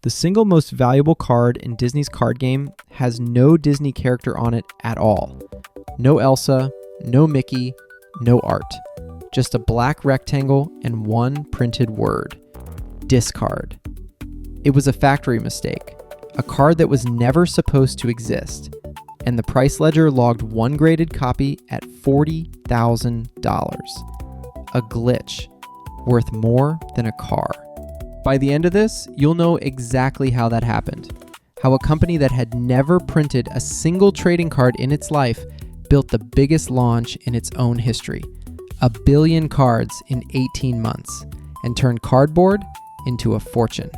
The single most valuable card in Disney's card game has no Disney character on it at all. No Elsa, no Mickey, no art. Just a black rectangle and one printed word. Discard. It was a factory mistake. A card that was never supposed to exist. And the price ledger logged one graded copy at $40,000. A glitch. Worth more than a car. By the end of this, you'll know exactly how that happened. How a company that had never printed a single trading card in its life built the biggest launch in its own history. 1 billion cards in 18 months, and turned cardboard into a fortune.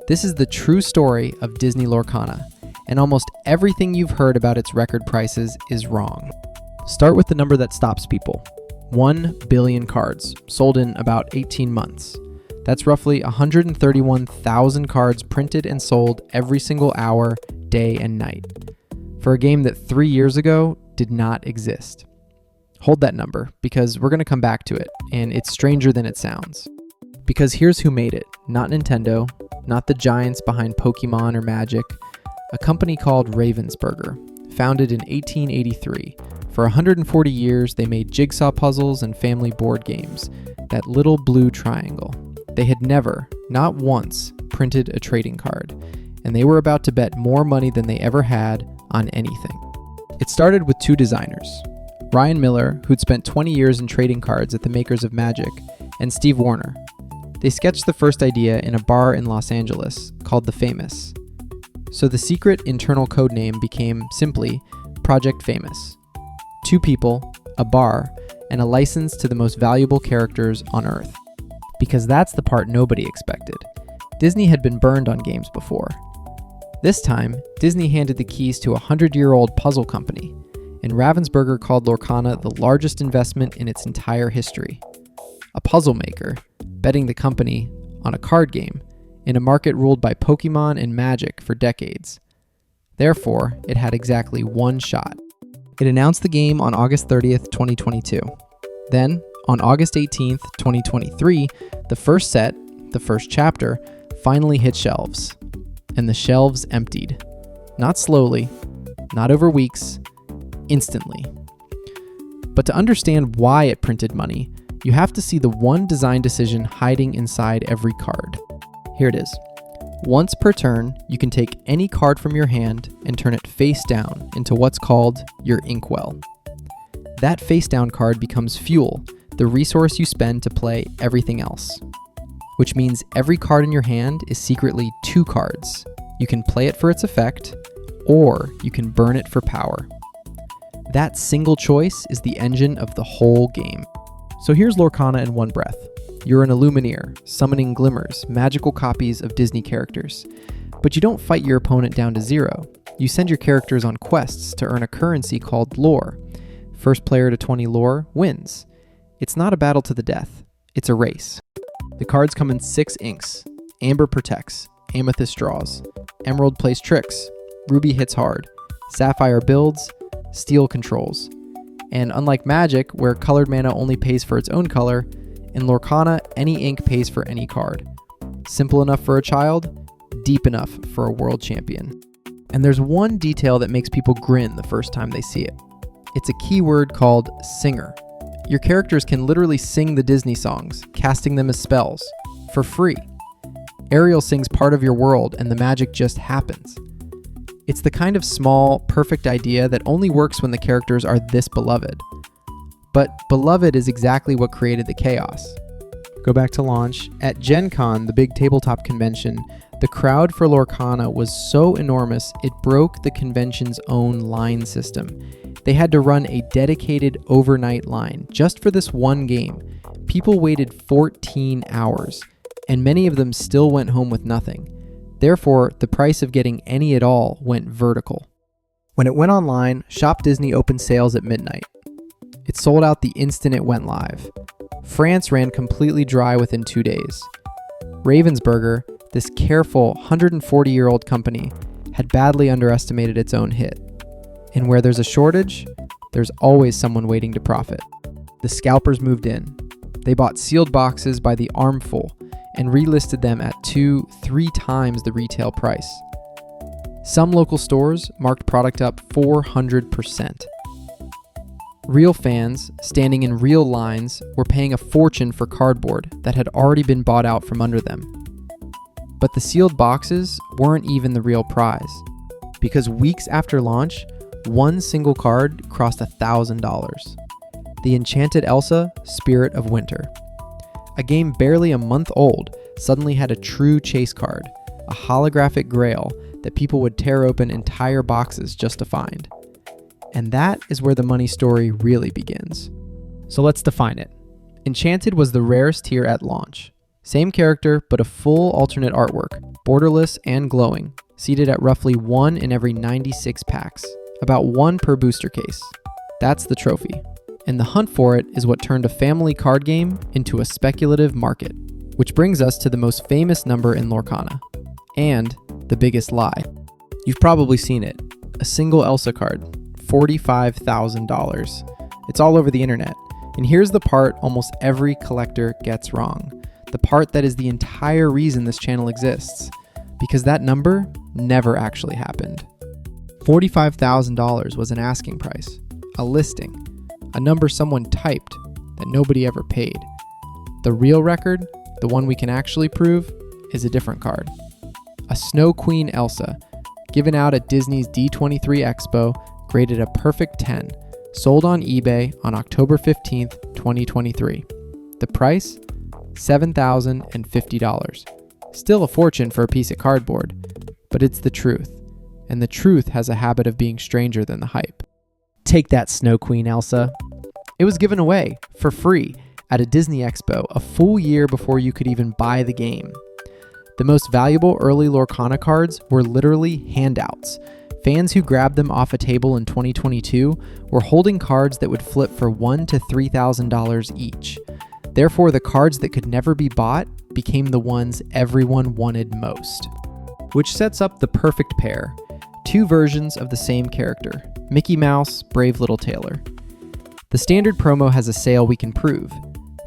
This is the true story of Disney Lorcana, and almost everything you've heard about its record prices is wrong. Start with the number that stops people. 1 billion cards, sold in about 18 months. That's roughly 131,000 cards printed and sold every single hour, day and night, for a game that 3 years ago did not exist. Hold that number, because we're going to come back to it, and it's stranger than it sounds. Because here's who made it. Not Nintendo, not the giants behind Pokemon or Magic. A company called Ravensburger, founded in 1883. For 140 years, they made jigsaw puzzles and family board games. That little blue triangle. They had never, not once, printed a trading card, and they were about to bet more money than they ever had on anything. It started with 2 designers, Ryan Miller, who'd spent 20 years in trading cards at the makers of Magic, and Steve Warner. They sketched the first idea in a bar in Los Angeles called The Famous. So the secret internal code name became simply Project Famous. 2 people, a bar, and a license to the most valuable characters on Earth. Because that's the part nobody expected. Disney had been burned on games before. This time, Disney handed the keys to a 100-year-old puzzle company, and Ravensburger called Lorcana the largest investment in its entire history. A puzzle maker, betting the company on a card game in a market ruled by Pokemon and Magic for decades. Therefore, it had exactly one shot. It announced the game on August 30th, 2022. Then, on August 18th, 2023, the first set, the first chapter, finally hit shelves. And the shelves emptied. Not slowly, not over weeks, instantly. But to understand why it printed money, you have to see the one design decision hiding inside every card. Here it is. Once per turn, you can take any card from your hand and turn it face down into what's called your inkwell. That face down card becomes fuel, the resource you spend to play everything else. Which means every card in your hand is secretly 2 cards. You can play it for its effect, or you can burn it for power. That single choice is the engine of the whole game. So here's Lorcana in one breath. You're an Illumineer, summoning glimmers, magical copies of Disney characters. But you don't fight your opponent down to 0. You send your characters on quests to earn a currency called lore. First player to 20 lore wins. It's not a battle to the death. It's a race. The cards come in 6 inks. Amber protects. Amethyst draws. Emerald plays tricks. Ruby hits hard. Sapphire builds. Steel controls. And unlike Magic, where colored mana only pays for its own color, in Lorcana, any ink pays for any card. Simple enough for a child, deep enough for a world champion. And there's one detail that makes people grin the first time they see it. It's a keyword called singer. Your characters can literally sing the Disney songs, casting them as spells, for free. Ariel sings part of your world and the magic just happens. It's the kind of small, perfect idea that only works when the characters are this beloved. But beloved is exactly what created the chaos. Go back to launch. At Gen Con, the big tabletop convention, the crowd for Lorcana was so enormous it broke the convention's own line system. They had to run a dedicated overnight line just for this one game. People waited 14 hours, and many of them still went home with nothing. Therefore, the price of getting any at all went vertical. When it went online, Shop Disney opened sales at midnight. It sold out the instant it went live. France ran completely dry within 2 days. Ravensburger, this careful 140-year-old company, had badly underestimated its own hit. And where there's a shortage, there's always someone waiting to profit. The scalpers moved in. They bought sealed boxes by the armful and relisted them at 2-3 times the retail price. Some local stores marked product up 400%. Real fans, standing in real lines, were paying a fortune for cardboard that had already been bought out from under them. But the sealed boxes weren't even the real prize, because weeks after launch, one single card crossed $1,000. The Enchanted Elsa, Spirit of Winter. A game barely a month old suddenly had a true chase card, a holographic grail that people would tear open entire boxes just to find. And that is where the money story really begins. So let's define it. Enchanted was the rarest tier at launch. Same character, but a full alternate artwork, borderless and glowing, seated at roughly 1 in every 96 packs, about 1 per booster case. That's the trophy. And the hunt for it is what turned a family card game into a speculative market, which brings us to the most famous number in Lorcana, and the biggest lie. You've probably seen it, a single Elsa card, $45,000. It's all over the internet, and here's the part almost every collector gets wrong, the part that is the entire reason this channel exists, because that number never actually happened. $45,000 was an asking price, a listing, a number someone typed that nobody ever paid. The real record, the one we can actually prove, is a different card. A Snow Queen Elsa, given out at Disney's D23 Expo, graded a perfect 10, sold on eBay on October 15th, 2023. The price? $7,050. Still a fortune for a piece of cardboard, but it's the truth, and the truth has a habit of being stranger than the hype. Take that, Snow Queen Elsa. It was given away for free at a Disney Expo a full year before you could even buy the game. The most valuable early Lorcana cards were literally handouts. Fans who grabbed them off a table in 2022 were holding cards that would flip for $1,000 to $3,000 each. Therefore, the cards that could never be bought became the ones everyone wanted most. Which sets up the perfect pair. 2 versions of the same character, Mickey Mouse, Brave Little Tailor. The standard promo has a sale we can prove,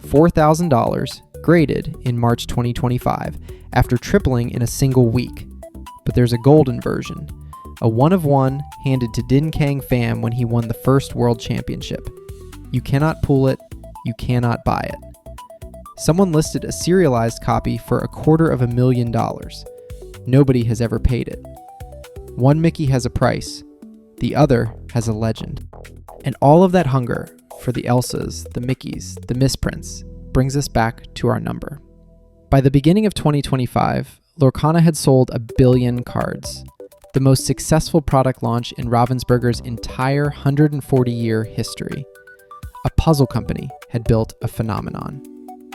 $4,000, graded in March 2025, after tripling in a single week. But there's a golden version, a 1-of-1 handed to Din Kang Pham when he won the first world championship. You cannot pull it, you cannot buy it. Someone listed a serialized copy for $250,000. Nobody has ever paid it. One Mickey has a price, the other has a legend. And all of that hunger for the Elsas, the Mickeys, the misprints brings us back to our number. By the beginning of 2025, Lorcana had sold 1 billion cards, the most successful product launch in Ravensburger's entire 140-year history. A puzzle company had built a phenomenon.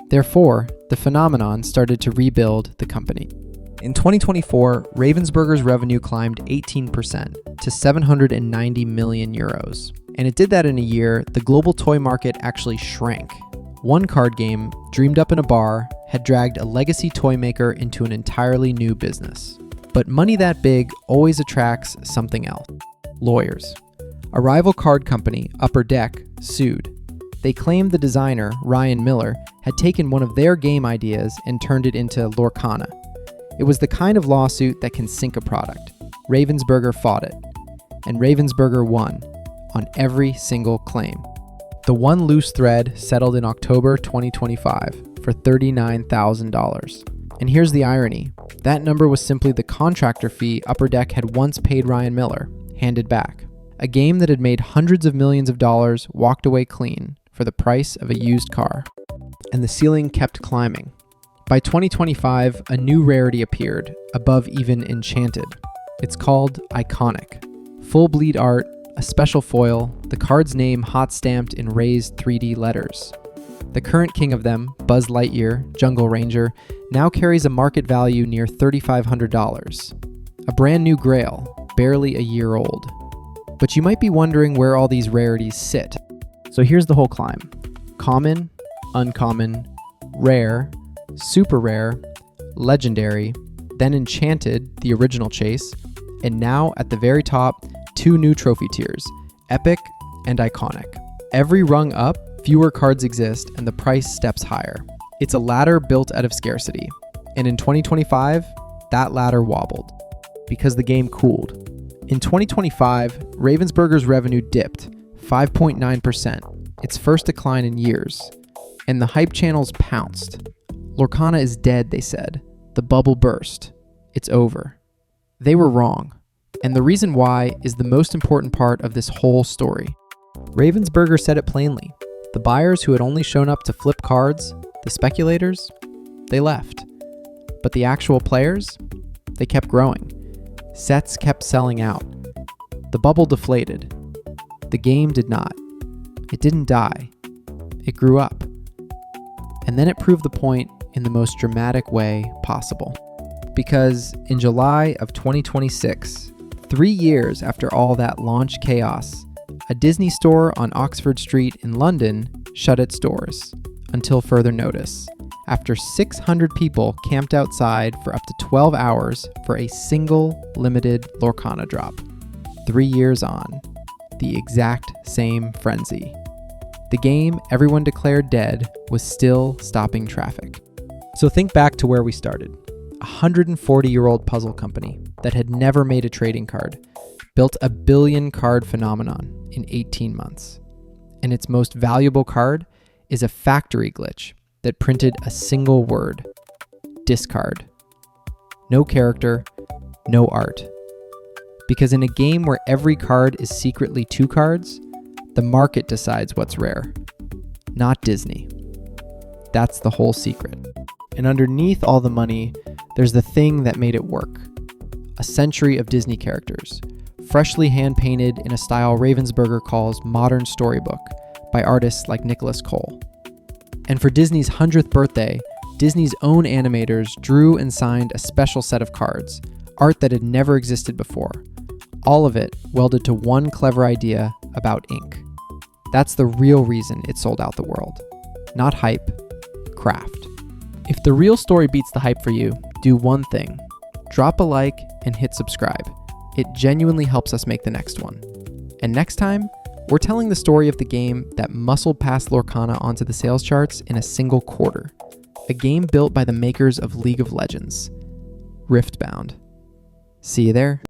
Therefore, the phenomenon started to rebuild the company. In 2024, Ravensburger's revenue climbed 18% to 790 million euros. And it did that in a year the global toy market actually shrank. One card game, dreamed up in a bar, had dragged a legacy toy maker into an entirely new business. But money that big always attracts something else. Lawyers. A rival card company, Upper Deck, sued. They claimed the designer, Ryan Miller, had taken one of their game ideas and turned it into Lorcana. It was the kind of lawsuit that can sink a product. Ravensburger fought it, and Ravensburger won on every single claim. The one loose thread settled in October 2025 for $39,000. And here's the irony. That number was simply the contractor fee Upper Deck had once paid Ryan Miller, handed back. A game that had made hundreds of millions of dollars walked away clean for the price of a used car. And the ceiling kept climbing. By 2025, a new rarity appeared, above even Enchanted. It's called Iconic. Full bleed art, a special foil, the card's name hot stamped in raised 3D letters. The current king of them, Buzz Lightyear, Jungle Ranger, now carries a market value near $3,500. A brand new grail, barely a year old. But you might be wondering where all these rarities sit. So here's the whole climb. Common, uncommon, rare, super rare, legendary, then Enchanted, the original chase, and now at the very top, 2 new trophy tiers, Epic and Iconic. Every rung up, fewer cards exist and the price steps higher. It's a ladder built out of scarcity. And in 2025, that ladder wobbled because the game cooled. In 2025, Ravensburger's revenue dipped 5.9%, its first decline in years, and the hype channels pounced. Lorcana is dead, they said. The bubble burst. It's over. They were wrong, and the reason why is the most important part of this whole story. Ravensburger said it plainly. The buyers who had only shown up to flip cards, the speculators, they left. But the actual players, they kept growing. Sets kept selling out. The bubble deflated. The game did not. It didn't die. It grew up. And then it proved the point in the most dramatic way possible. Because in July of 2026, 3 years after all that launch chaos, a Disney store on Oxford Street in London shut its doors until further notice, after 600 people camped outside for up to 12 hours for a single limited Lorcana drop. 3 years on, the exact same frenzy. The game everyone declared dead was still stopping traffic. So think back to where we started. A 140-year-old puzzle company that had never made a trading card built a billion card phenomenon in 18 months. And its most valuable card is a factory glitch that printed a single word: discard. No character, no art. Because in a game where every card is secretly 2 cards, the market decides what's rare, not Disney. That's the whole secret. And underneath all the money, there's the thing that made it work. A century of Disney characters, freshly hand-painted in a style Ravensburger calls modern storybook by artists like Nicholas Cole. And for Disney's 100th birthday, Disney's own animators drew and signed a special set of cards, art that had never existed before. All of it welded to one clever idea about ink. That's the real reason it sold out the world. Not hype, craft. If the real story beats the hype for you, do one thing. Drop a like and hit subscribe. It genuinely helps us make the next one. And next time, we're telling the story of the game that muscled past Lorcana onto the sales charts in a single quarter. A game built by the makers of League of Legends. Riftbound. See you there.